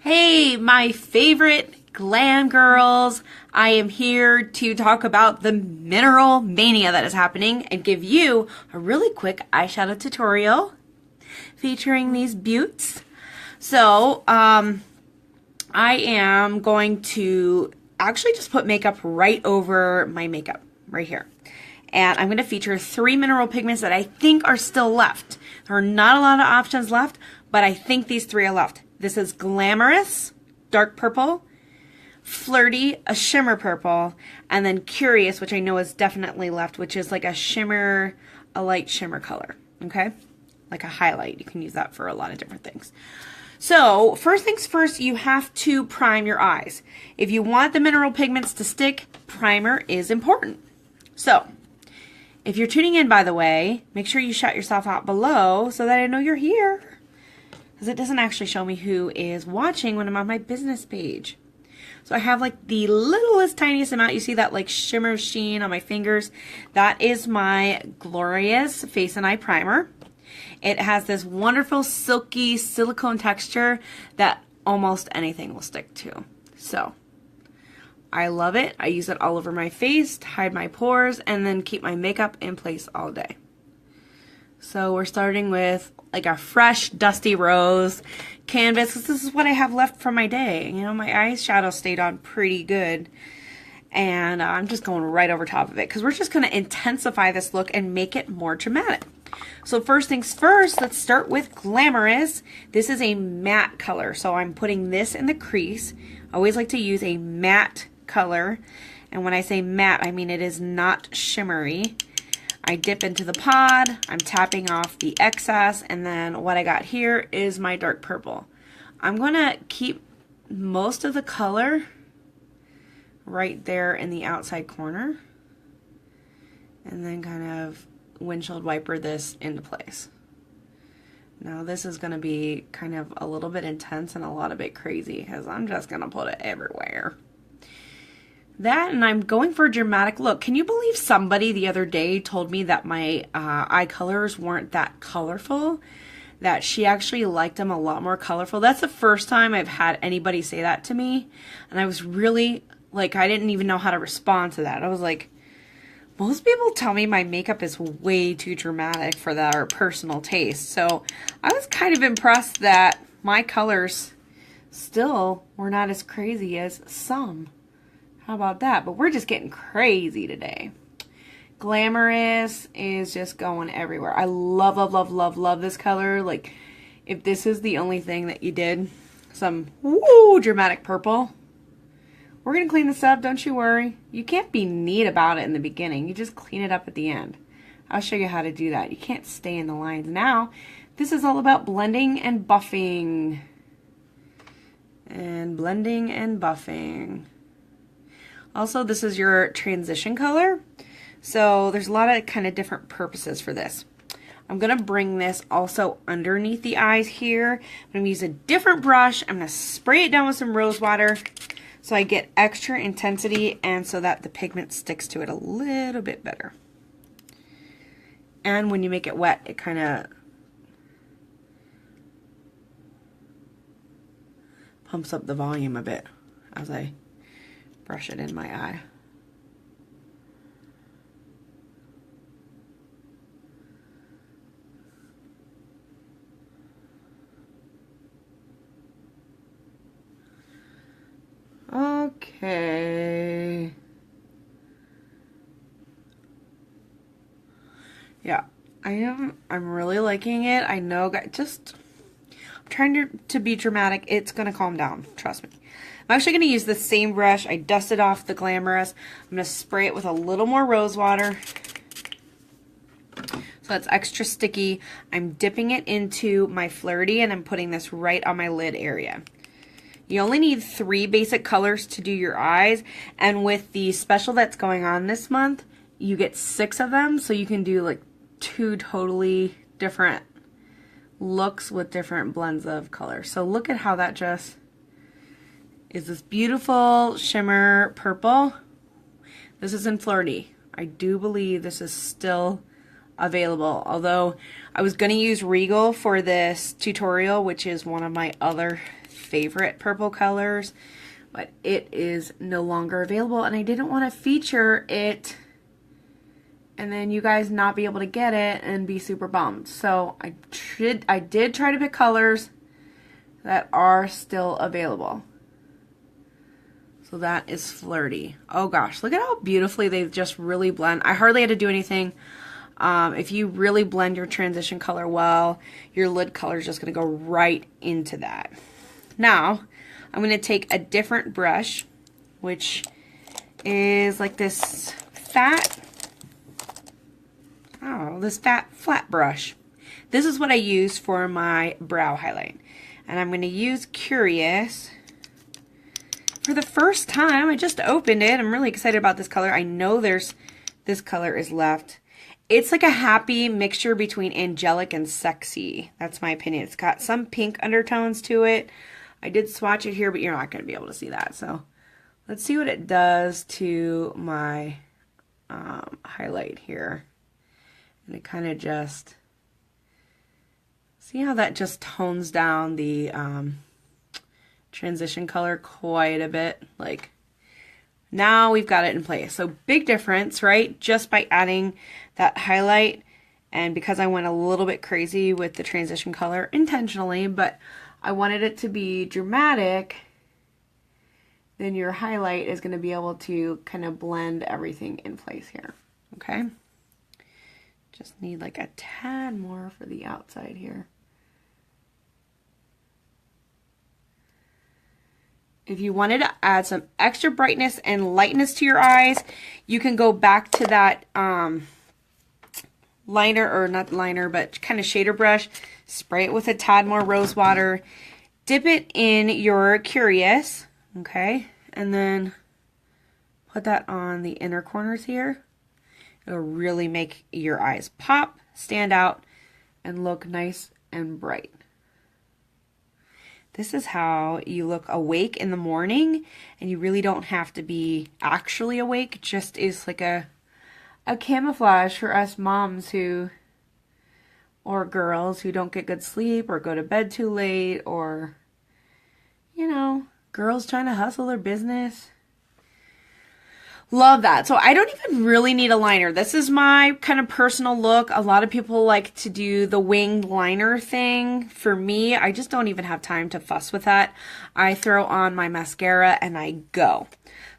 Hey, my favorite glam girls. I am here to talk about the mineral mania that is happening and give you a really quick eyeshadow tutorial featuring these beauts. So, I am going to actually just put makeup right over my makeup right here. And I'm going to feature 3 mineral pigments that I think are still left. There are not a lot of options left, but I think these 3 are left. This is Glamorous, dark purple, Flirty, a shimmer purple, and then Curious, which I know is definitely left, which is like a shimmer, a light shimmer color, okay? Like a highlight. You can use that for a lot of different things. So, first things first, you have to prime your eyes. If you want the mineral pigments to stick, primer is important. So, if you're tuning in, by the way, make sure you shout yourself out below so that I know you're here. Because it doesn't actually show me who is watching when I'm on my business page. So I have like the littlest, tiniest amount. You see that like shimmer sheen on my fingers? That is my Glorious Face and Eye Primer. It has this wonderful silky silicone texture that almost anything will stick to. So I love it. I use it all over my face to hide my pores and then keep my makeup in place all day. So we're starting with like a fresh, dusty rose canvas. This is what I have left from my day. You know, my eyeshadow stayed on pretty good. And I'm just going right over top of it because we're just going to intensify this look and make it more dramatic. So first things first, let's start with Glamorous. This is a matte color. So I'm putting this in the crease. I always like to use a matte color. And when I say matte, I mean it is not shimmery. I dip into the pod, I'm tapping off the excess, and then what I got here is my dark purple. I'm going to keep most of the color right there in the outside corner, and then kind of windshield wiper this into place. Now this is going to be kind of a little bit intense and a lot of bit crazy, because I'm just going to put it everywhere. That, and I'm going for a dramatic look. Can you believe somebody the other day told me that my eye colors weren't that colorful? That she actually liked them a lot more colorful. That's the first time I've had anybody say that to me. And I was really, like, I didn't even know how to respond to that. I was like, most people tell me my makeup is way too dramatic for their personal taste. So I was kind of impressed that my colors still were not as crazy as some. How about that? But we're just getting crazy today. Glamorous is just going everywhere. I love, love, love, love, love this color. Like, if this is the only thing that you did, some woo dramatic purple. We're going to clean this up, don't you worry. You can't be neat about it in the beginning. You just clean it up at the end. I'll show you how to do that. You can't stay in the lines. Now, this is all about blending and buffing. And blending and buffing. Also, this is your transition color. So there's a lot of kind of different purposes for this. I'm going to bring this also underneath the eyes here. I'm going to use a different brush. I'm going to spray it down with some rose water so I get extra intensity and so that the pigment sticks to it a little bit better. And when you make it wet, it kind of pumps up the volume a bit as I brush it in my eye. Okay. Yeah, I'm really liking it. I know, just I'm trying to be dramatic. It's gonna calm down, trust me. I'm actually going to use the same brush. I dusted off the Glamorous. I'm going to spray it with a little more rose water. So it's extra sticky. I'm dipping it into my Flirty and I'm putting this right on my lid area. You only need 3 basic colors to do your eyes. And with the special that's going on this month, you get 6 of them. So you can do like 2 totally different looks with different blends of color. So look at how that just is this beautiful shimmer purple. This is in Flirty. I do believe this is still available, although I was going to use Regal for this tutorial, which is one of my other favorite purple colors, but it is no longer available, and I didn't want to feature it and then you guys not be able to get it and be super bummed. So I did try to pick colors that are still available. So that is Flirty. Oh gosh, look at how beautifully they've just really blend. I hardly had to do anything. If you really blend your transition color well, your lid color is just going to go right into that. Now, I'm going to take a different brush, which is like this fat flat brush. This is what I use for my brow highlight. And I'm going to use Curious. For the first time, I just opened it. I'm really excited about this color. I know this color is left. It's like a happy mixture between angelic and sexy. That's my opinion. It's got some pink undertones to it. I did swatch it here, but you're not going to be able to see that. So let's see what it does to my highlight here. And it kind of just, see how that just tones down the transition color quite a bit. Like, now we've got it in place. So big difference, right? Just by adding that highlight, and because I went a little bit crazy with the transition color intentionally, but I wanted it to be dramatic, then your highlight is going to be able to kind of blend everything in place here. Okay? Just need like a tad more for the outside here. If you wanted to add some extra brightness and lightness to your eyes, you can go back to that liner, or not liner, but kind of shader brush. Spray it with a tad more rose water. Dip it in your Curious, okay? And then put that on the inner corners here. It'll really make your eyes pop, stand out, and look nice and bright. This is how you look awake in the morning, and you really don't have to be actually awake. It just is like a camouflage for us moms who, or girls who don't get good sleep or go to bed too late, or, you know, girls trying to hustle their business. Love that. So I don't even really need a liner. This is my kind of personal look. A lot of people like to do the winged liner thing. For me, I just don't even have time to fuss with that. I throw on my mascara and I go.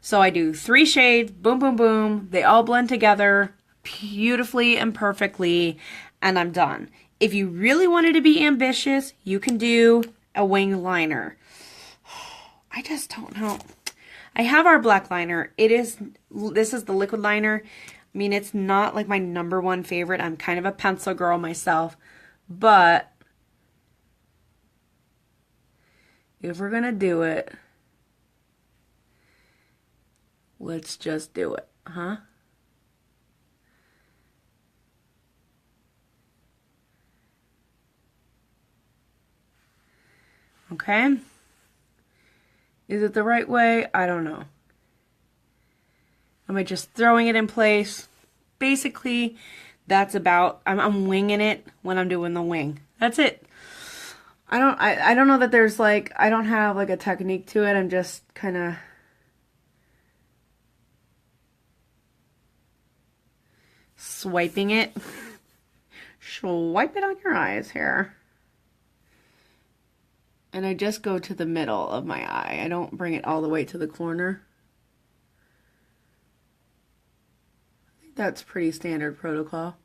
So I do 3 shades, boom, boom, boom. They all blend together beautifully and perfectly, and I'm done. If you really wanted to be ambitious, you can do a winged liner. I just don't know. I have our black liner. This is the liquid liner. I mean, it's not like my #1 favorite. I'm kind of a pencil girl myself. But if we're going to do it, let's just do it, huh? Okay. Is it the right way? I don't know. Am I just throwing it in place? Basically, that's about, I'm winging it when I'm doing the wing. That's it. I don't know that there's like, I don't have like a technique to it. I'm just kind of swiping it. Swipe it on your eyes here. And I just go to the middle of my eye. I don't bring it all the way to the corner. I think that's pretty standard protocol.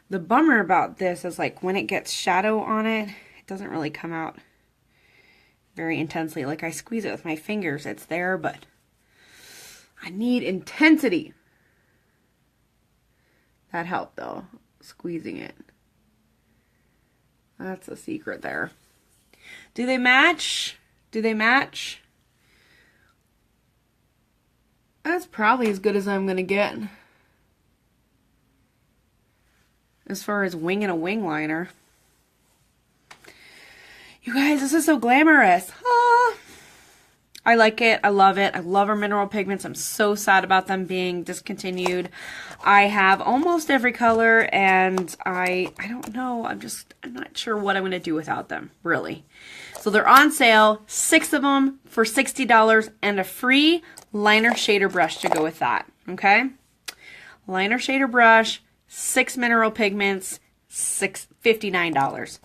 The bummer about this is like when it gets shadow on it, it doesn't really come out very intensely. Like I squeeze it with my fingers, it's there, but I need intensity. That helped though, squeezing it. That's a secret there. Do they match? Do they match? That's probably as good as I'm going to get. As far as winging a wing liner. You guys, this is so glamorous. Ah. I like it. I love it. I love our mineral pigments. I'm so sad about them being discontinued. I have almost every color, and I don't know. I'm not sure what I'm going to do without them, really. So they're on sale, 6 of them for $60 and a free liner shader brush to go with that, okay? Liner shader brush, 6 mineral pigments, $59.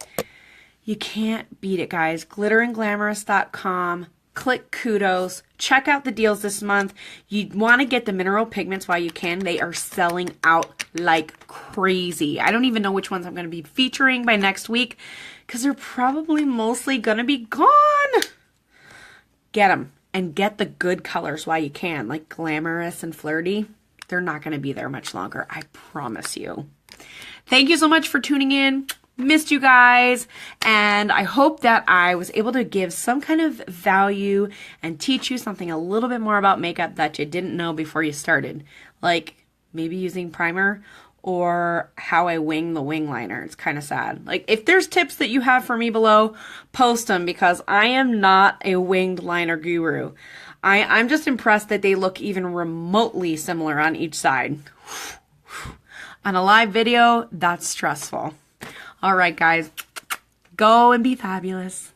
You can't beat it, guys. glitterandglamorous.com. Click kudos. Check out the deals this month. You want to get the mineral pigments while you can. They are selling out like crazy. I don't even know which ones I'm going to be featuring by next week because they're probably mostly going to be gone. Get them and get the good colors while you can, like glamorous and flirty. They're not going to be there much longer. I promise you. Thank you so much for tuning in. Missed you guys, and I hope that I was able to give some kind of value and teach you something a little bit more about makeup that you didn't know before you started, like maybe using primer or how I wing the wing liner. It's kind of sad. Like, if there's tips that you have for me below, post them, because I am not a winged liner guru. I'm just impressed that they look even remotely similar on each side. On a live video, that's stressful. All right, guys, go and be fabulous.